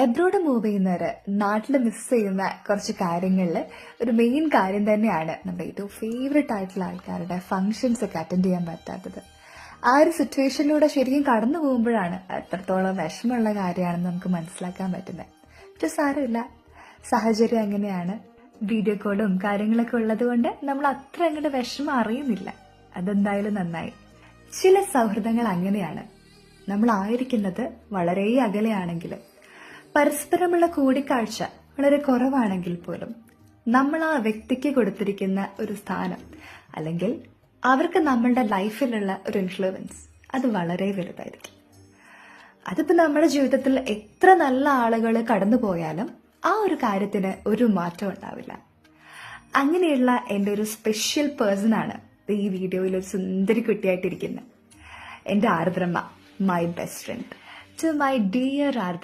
Abroad move ചെയ്യുന്നവര് നാട്ടിൽ miss ചെയ്യുന്ന കുറച്ച് കാര്യങ്ങളിൽ ഒരു മെയിൻ കാര്യം തന്നെയാണ് നമ്മുടെ ഏറ്റവും ഫേവററ്റ് ആയിട്ടുള്ള ആൾക്കാരുടെ ഫങ്ഷൻസ് ഒക്കെ അറ്റൻഡ് ചെയ്യാൻ പറ്റാത്തത്. ആ ഒരു സിറ്റുവേഷനിലൂടെ ശരിക്കും കടന്നു പോകുമ്പോഴാണ് എത്രത്തോളം വിഷമമുള്ള കാര്യമാണെന്ന് നമുക്ക് മനസ്സിലാക്കാൻ പറ്റുന്നത്. പക്ഷെ സാരമില്ല, സാഹചര്യം അങ്ങനെയാണ്. വീഡിയോ കോളും കാര്യങ്ങളൊക്കെ ഉള്ളത് കൊണ്ട് നമ്മൾ അത്ര അങ്ങോട്ട് വിഷമം അറിയുന്നില്ല. അതെന്തായാലും നന്നായി. ചില സൗഹൃദങ്ങൾ അങ്ങനെയാണ്. നമ്മളായിരിക്കുന്നത് വളരെ അകലെയാണെങ്കിലും പരസ്പരമുള്ള കൂടിക്കാഴ്ച വളരെ കുറവാണെങ്കിൽ പോലും നമ്മൾ ആ വ്യക്തിക്ക് കൊടുത്തിരിക്കുന്ന ഒരു സ്ഥാനം അല്ലെങ്കിൽ അവർക്ക് നമ്മളുടെ ലൈഫിലുള്ള ഒരു ഇൻഫ്ലുവൻസ് അത് വളരെ വലുതായിരിക്കും. അതിപ്പോ നമ്മുടെ ജീവിതത്തിൽ എത്ര നല്ല ആളുകൾ കടന്നു പോയാലും ആ ഒരു കാര്യത്തിന് ഒരു മാറ്റം ഉണ്ടാവില്ല. അങ്ങനെയുള്ള എൻ്റെ ഒരു സ്പെഷ്യൽ പേഴ്സൺ ആണ് ഈ വീഡിയോയിൽ ഒരു സുന്ദരി കുട്ടിയായിട്ടിരിക്കുന്നത്. എൻ്റെ ആർദ്രമ്മ, my best friend. To my dear Ardra,